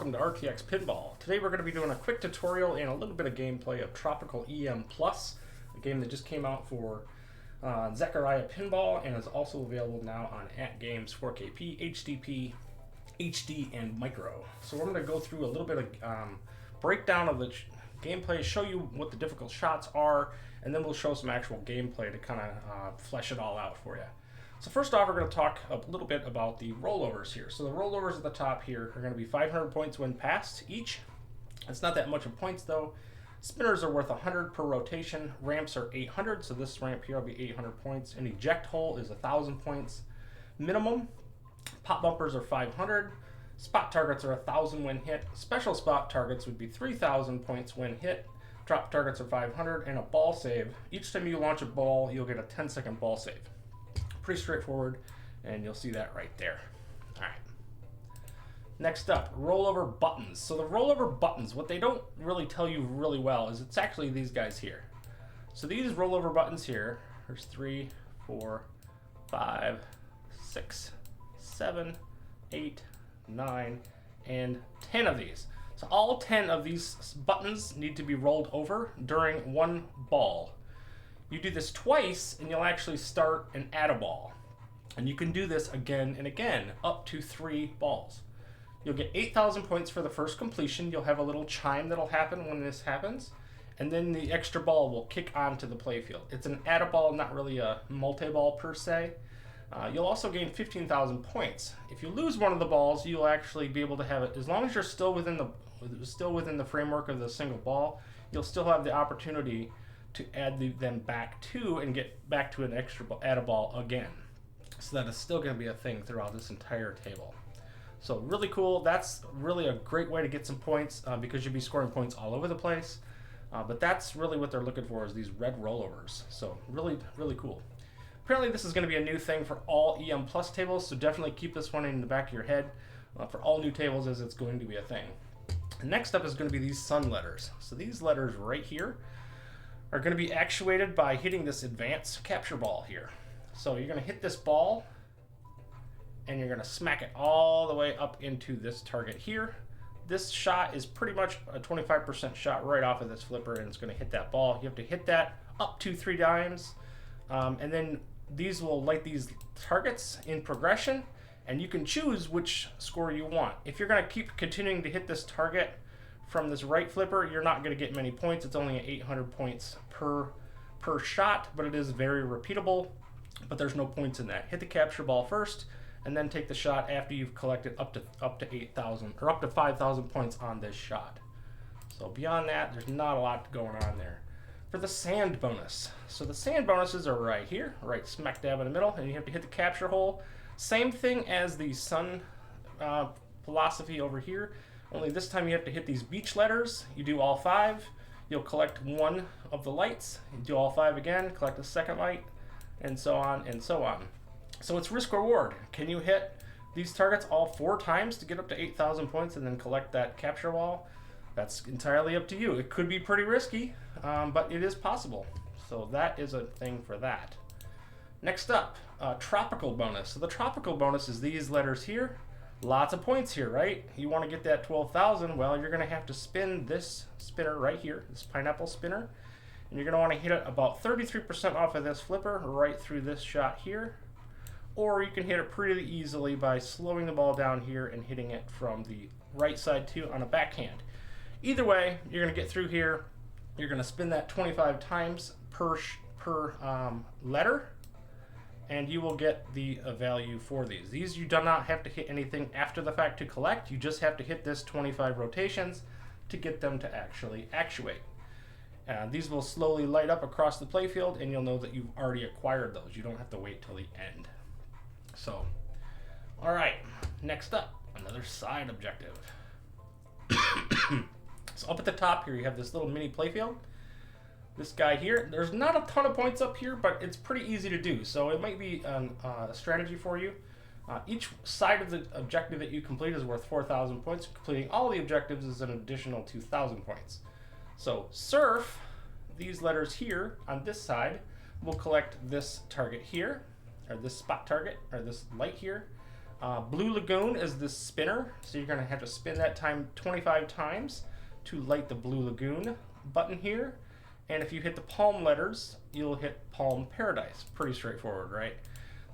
welcome to RTX Pinball. Today we're going to be doing a quick tutorial and a little bit of gameplay of Tropical EM Plus, a game that just came out for Zaccaria Pinball and is also available now on AtGames 4KP, HDP, HD, and Micro. So we're going to go through a little bit of breakdown of the gameplay, show you what the difficult shots are, and then we'll show some actual gameplay to kind of flesh it all out for you. So first off, we're going to talk a little bit about the rollovers here. So the rollovers at the top here are going to be 500 points when passed each. It's not that much of points though. Spinners are worth 100 per rotation. Ramps are 800, so this ramp here will be 800 points. An eject hole is 1,000 points minimum. Pop bumpers are 500. Spot targets are 1,000 when hit. Special spot targets would be 3,000 points when hit. Drop targets are 500, and a ball save. Each time you launch a ball, you'll get a 10-second ball save. Pretty straightforward, and you'll see that right there. All right. Next up, rollover buttons. So the rollover buttons, what they don't really tell you really well is it's actually these guys here. So these rollover buttons here, there's 3, 4, 5, 6, 7, 8, 9, and 10 of these. So all 10 of these buttons need to be rolled over during one ball. You do this twice and you'll actually start and add a ball. And you can do this again and again, up to 3 balls. You'll get 8,000 points for the first completion. You'll have a little chime that'll happen when this happens. And then the extra ball will kick onto the playfield. It's an add a ball, not really a multi-ball per se. You'll also gain 15,000 points. If you lose one of the balls, you'll actually be able to have it, as long as you're still within the framework of the single ball, you'll still have the opportunity to add them back to and get back to an extra add a ball again. So that is still going to be a thing throughout this entire table. So really cool. That's really a great way to get some points because you'll be scoring points all over the place. But that's really what they're looking for, is these red rollovers. So really, really cool. Apparently this is going to be a new thing for all EM Plus tables, so definitely keep this one in the back of your head for all new tables, as it's going to be a thing. And next up is going to be these sun letters. So these letters right here are going to be actuated by hitting this advanced capture ball here. So you're going to hit this ball and you're going to smack it all the way up into this target here. This shot is pretty much a 25% shot right off of this flipper, and it's going to hit that ball. You have to hit that up to 3 times, and then these will light these targets in progression, and you can choose which score you want. If you're going to keep continuing to hit this target from this right flipper, you're not going to get many points. It's only 800 points per shot, but it is very repeatable, but there's no points in that. Hit the capture ball first, and then take the shot after you've collected up to 8,000 or up to 5,000 points on this shot. So beyond that, there's not a lot going on there. For the sand bonus, so the sand bonuses are right here, right smack dab in the middle, and you have to hit the capture hole. Same thing as the sun philosophy over here, only this time you have to hit these beach letters. You do all 5, you'll collect 1 of the lights. You do all 5 again, collect a second light, and so on and so on. So it's risk reward. Can you hit these targets all 4 times to get up to 8,000 points and then collect that capture wall? That's entirely up to you. It could be pretty risky, but it is possible. So that is a thing for that. Next up, tropical bonus. So the tropical bonus is these letters here. Lots of points here, right? You want to get that 12,000, well, you're going to have to spin this spinner right here, this pineapple spinner, and you're going to want to hit it about 33% off of this flipper right through this shot here, or you can hit it pretty easily by slowing the ball down here and hitting it from the right side too on a backhand. Either way, you're going to get through here, you're going to spin that 25 times per letter, and you will get the value for these. These you do not have to hit anything after the fact to collect. You just have to hit this 25 rotations to get them to actually actuate. These will slowly light up across the playfield, and you'll know that you've already acquired those. You don't have to wait till the end. So, all right, next up, another side objective. So up at the top here, you have this little mini playfield. This guy here, there's not a ton of points up here, but it's pretty easy to do, so it might be a strategy for you. Each side of the objective that you complete is worth 4,000 points. Completing all the objectives is an additional 2,000 points. So surf, these letters here on this side, will collect this target here, or this spot target, or this light here. Blue Lagoon is the spinner, so you're going to have to spin that time 25 times to light the Blue Lagoon button here. And if you hit the palm letters, you'll hit Palm Paradise. Pretty straightforward, right?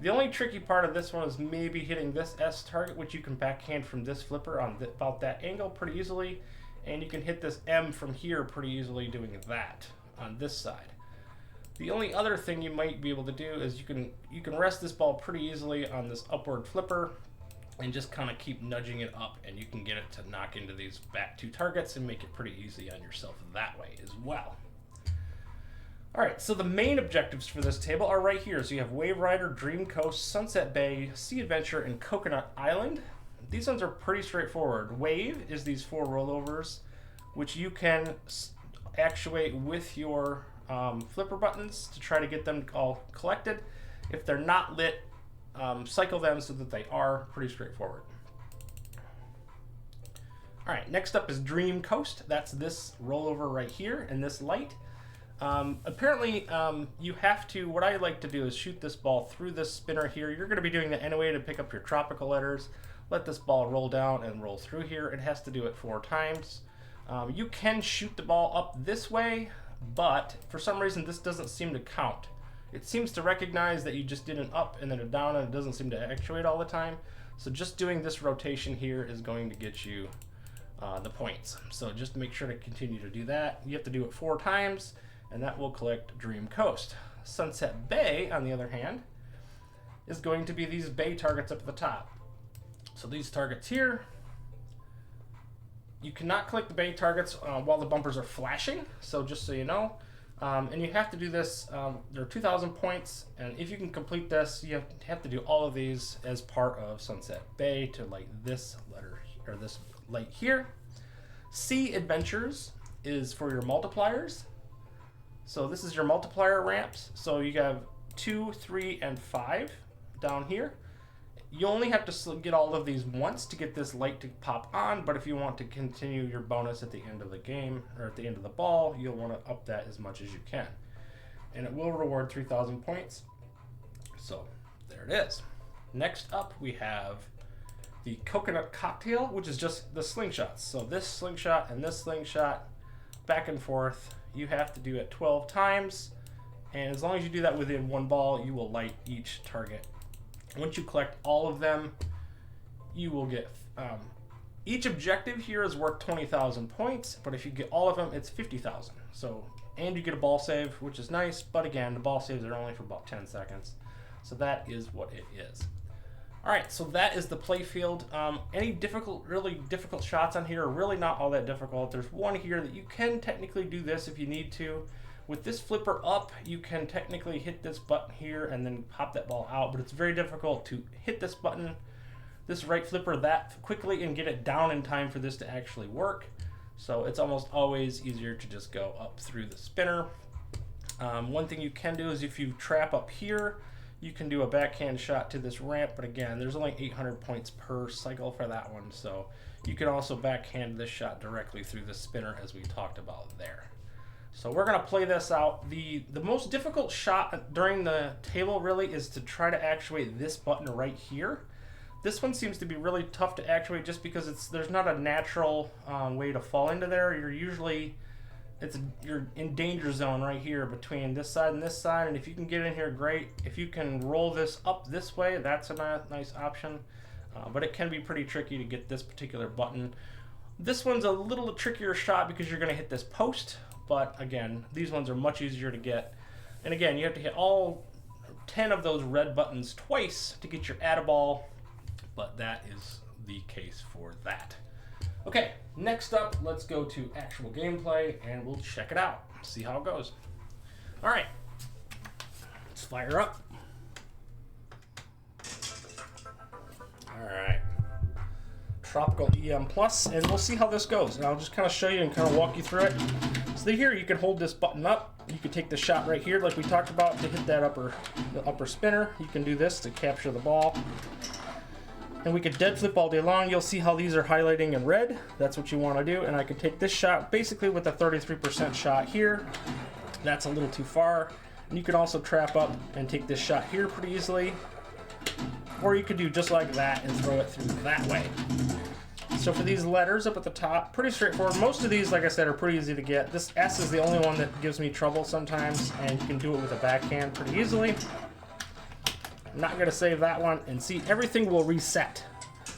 The only tricky part of this one is maybe hitting this S target, which you can backhand from this flipper on about that angle pretty easily. And you can hit this M from here pretty easily doing that on this side. The only other thing you might be able to do is you can rest this ball pretty easily on this upward flipper and just kind of keep nudging it up, and you can get it to knock into these back two targets and make it pretty easy on yourself that way as well. All right, so the main objectives for this table are right here. So you have Wave Rider, Dream Coast, Sunset Bay, Sea Adventure, and Coconut Island. These ones are pretty straightforward. Wave is these 4 rollovers, which you can actuate with your flipper buttons to try to get them all collected. If they're not lit, cycle them so that they are. Pretty straightforward. All right, next up is Dream Coast. That's this rollover right here and this light. Apparently, you have to, what I like to do is shoot this ball through this spinner here. You're going to be doing that anyway to pick up your tropical letters. Let this ball roll down and roll through here. It has to do it 4 times. You can shoot the ball up this way, but for some reason this doesn't seem to count. It seems to recognize that you just did an up and then a down, and it doesn't seem to actuate all the time. So just doing this rotation here is going to get you the points. So just make sure to continue to do that. You have to do it 4 times, and that will collect Dream Coast. Sunset Bay, on the other hand, is going to be these bay targets up at the top. So these targets here, you cannot collect the bay targets while the bumpers are flashing, so just so you know. And you have to do this, there are 2,000 points, and if you can complete this, you have to do all of these as part of Sunset Bay to light this letter, or this light here. Sea Adventures is for your multipliers. So this is your multiplier ramps. So you have 2, 3, and 5 down here. You only have to get all of these once to get this light to pop on, but if you want to continue your bonus at the end of the game, or at the end of the ball, you'll want to up that as much as you can. And it will reward 3,000 points. So there it is. Next up, we have the Coconut Cocktail, which is just the slingshots. So this slingshot and this slingshot, back and forth, you have to do it 12 times. And as long as you do that within 1 ball, you will light each target. Once you collect all of them, you will get, each objective here is worth 20,000 points, but if you get all of them, it's 50,000. So, and you get a ball save, which is nice, but again, the ball saves are only for about 10 seconds. So that is what it is. All right, so that is the play field. Any really difficult shots on here are really not all that difficult. There's one here that you can technically do this if you need to. With this flipper up, you can technically hit this button here and then pop that ball out, but it's very difficult to hit this button, this right flipper that quickly and get it down in time for this to actually work. So it's almost always easier to just go up through the spinner. One thing you can do is if you trap up here, you can do a backhand shot to this ramp, but again, there's only 800 points per cycle for that one, so you can also backhand this shot directly through the spinner as we talked about there. So we're going to play this out. The most difficult shot during the table really is to try to actuate this button right here. This one seems to be really tough to actuate just because there's not a natural way to fall into there. You're in danger zone right here between this side and this side, and if you can get in here, great. If you can roll this up this way, that's a nice option, but it can be pretty tricky to get this particular button. This one's a little trickier shot because you're going to hit this post. But again, these ones are much easier to get. And again, you have to hit all 10 of those red buttons twice to get your add a ball, but that is the case for that. Okay, next up, let's go to actual gameplay and we'll check it out, see how it goes. All right, let's fire up. All right, Tropical EM Plus, and we'll see how this goes. And I'll just kind of show you and kind of walk you through it. So here you can hold this button up. You can take the shot right here like we talked about to hit that upper spinner. You can do this to capture the ball. And we could dead flip all day long. You'll see how these are highlighting in red. That's what you want to do. And I can take this shot basically with a 33% shot here. That's a little too far. And you can also trap up and take this shot here pretty easily. or you could do just like that and throw it through that way. So for these letters up at the top, pretty straightforward. Most of these, like I said, are pretty easy to get. This S is the only one that gives me trouble sometimes, and you can do it with a backhand pretty easily. I'm not going to save that one, and see, everything will reset.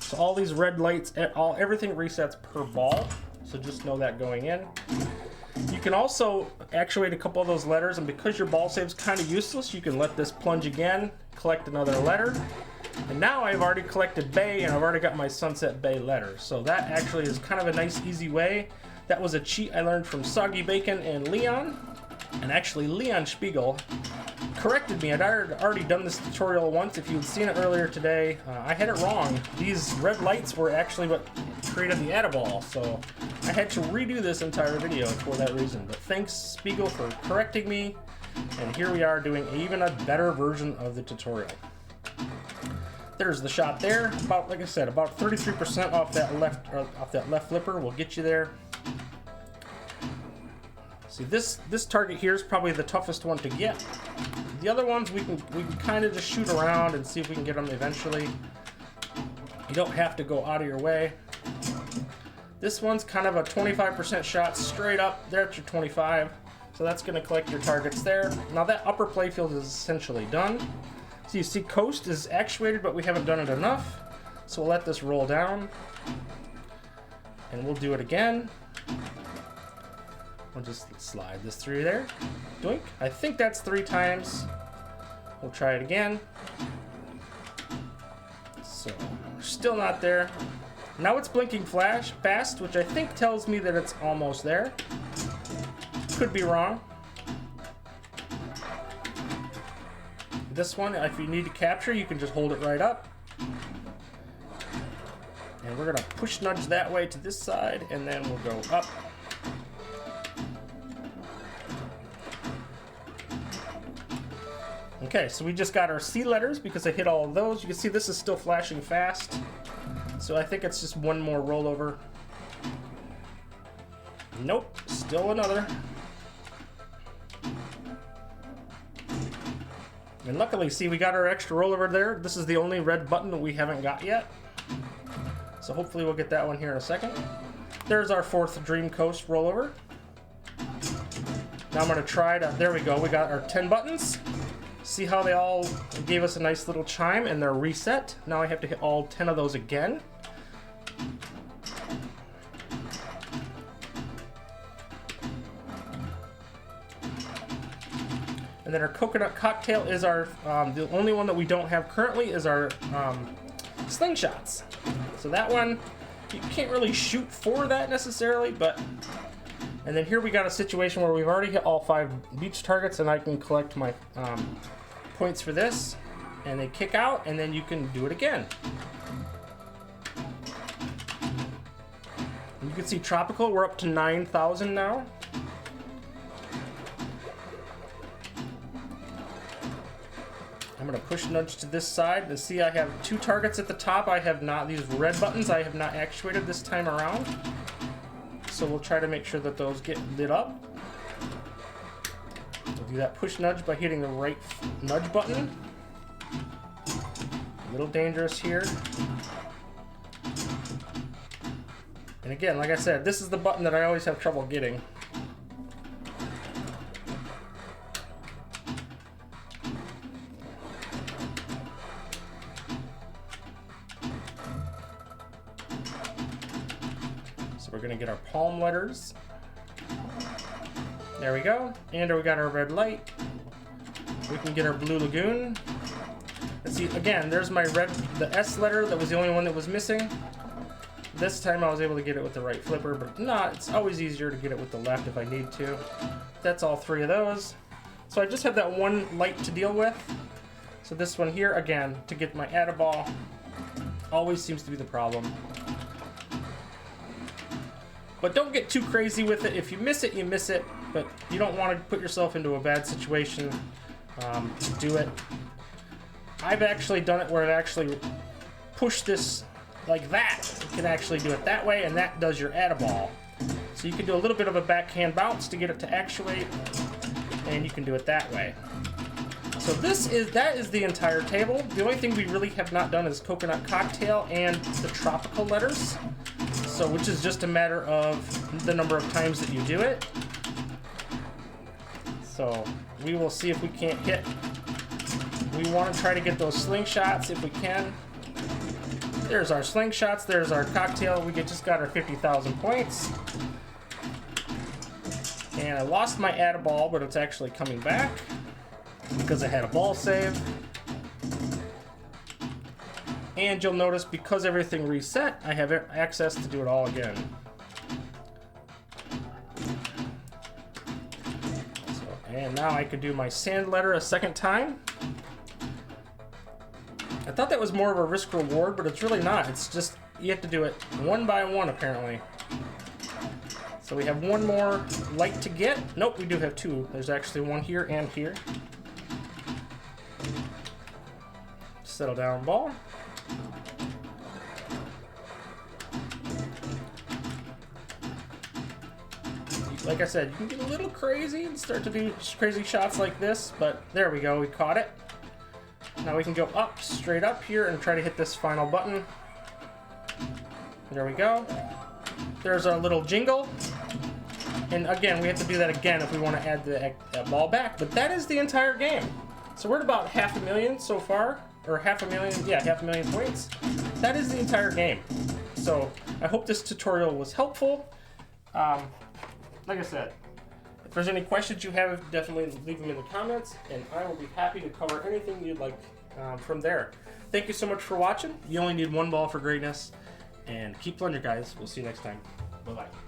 So all these red lights, everything resets per ball, so just know that going in. You can also actuate a couple of those letters, and because your ball save's kind of useless, you can let this plunge again, collect another letter. And now I've already collected Bay, and I've already got my Sunset Bay letter. So that actually is kind of a nice, easy way. That was a cheat I learned from Soggy Bacon and Leon. And actually, Leon Spiegel corrected me. I'd already done this tutorial once. If you had seen it earlier today, I had it wrong. These red lights were actually what created the Atta-ball, so I had to redo this entire video for that reason. But thanks, Spiegel, for correcting me, and here we are doing even a better version of the tutorial. There's the shot there. About, like I said, about 33% off that left flipper will get you there. See, this target here is probably the toughest one to get. The other ones we can kind of just shoot around and see if we can get them eventually. You don't have to go out of your way. This one's kind of a 25% shot straight up. There's your 25. So that's going to collect your targets there. Now that upper playfield is essentially done. So you see coast is actuated, but we haven't done it enough. So we'll let this roll down. And we'll do it again. We'll just slide this through there. Doink. I think that's 3 times. We'll try it again. So, we're still not there. Now it's blinking fast, which I think tells me that it's almost there. Could be wrong. This one, if you need to capture, you can just hold it right up. And we're gonna push nudge that way to this side, and then we'll go up. Okay, so we just got our C letters because I hit all of those. You can see this is still flashing fast. So I think it's just one more rollover. Nope, still another. And luckily, see, we got our extra rollover there. This is the only red button that we haven't got yet. So hopefully we'll get that one here in a second. There's our 4th Dream Coast rollover. Now I'm gonna try to, there we go, we got our 10 buttons. See how they all gave us a nice little chime and they're reset. Now I have to hit all 10 of those again. And then our coconut cocktail is our, the only one that we don't have currently is our slingshots. So that one, you can't really shoot for that necessarily, but... And then here we got a situation where we've already hit all 5 beach targets, and I can collect my points for this, and they kick out, and then you can do it again. And you can see tropical, we're up to 9,000 now. I'm gonna push nudge to this side and see I have 2 targets at the top. I have not, these red buttons I have not actuated this time around. So we'll try to make sure that those get lit up. We'll do that push nudge by hitting the right nudge button. A little dangerous here. And again, like I said, this is the button that I always have trouble getting. So we're gonna get our palm letters. There we go. And we got our red light. We can get our blue lagoon. And see, again, there's my red, the S letter that was the only one that was missing. This time I was able to get it with the right flipper, but not, it's always easier to get it with the left if I need to. That's all 3 of those. So I just have that one light to deal with. So this one here, again, to get my Atta-ball, always seems to be the problem. But don't get too crazy with it. If you miss it, you miss it. But you don't want to put yourself into a bad situation to do it. I've actually done it where I've actually pushed this like that. You can actually do it that way, and that does your Atta-ball. So you can do a little bit of a backhand bounce to get it to actuate, and you can do it that way. So that is the entire table. The only thing we really have not done is coconut cocktail and the tropical letters. So which is just a matter of the number of times that you do it. So we will see if we can't hit. We want to try to get those slingshots if we can. There's our slingshots, there's our cocktail. We just got our 50,000 points. And I lost my add a ball, but it's actually coming back because I had a ball save. And you'll notice because everything reset, I have access to do it all again. And now I could do my sand letter a second time. I thought that was more of a risk reward, but it's really not. It's just, you have to do it one by one apparently. So we have one more light to get. Nope, we do have two. There's actually one here and here. Settle down, ball. Like I said, you can get a little crazy and start to do crazy shots like this, but there we go, we caught it. Now we can go up, straight up here, and try to hit this final button. There we go. There's our little jingle. And again, we have to do that again if we want to add that ball back, but that is the entire game. So we're at about 500,000 so far, or 500,000, yeah, 500,000 points. That is the entire game. So I hope this tutorial was helpful. Like I said, if there's any questions you have, definitely leave them in the comments, and I will be happy to cover anything you'd like from there. Thank you so much for watching. You only need one ball for greatness, and keep plunging, guys. We'll see you next time. Bye-bye.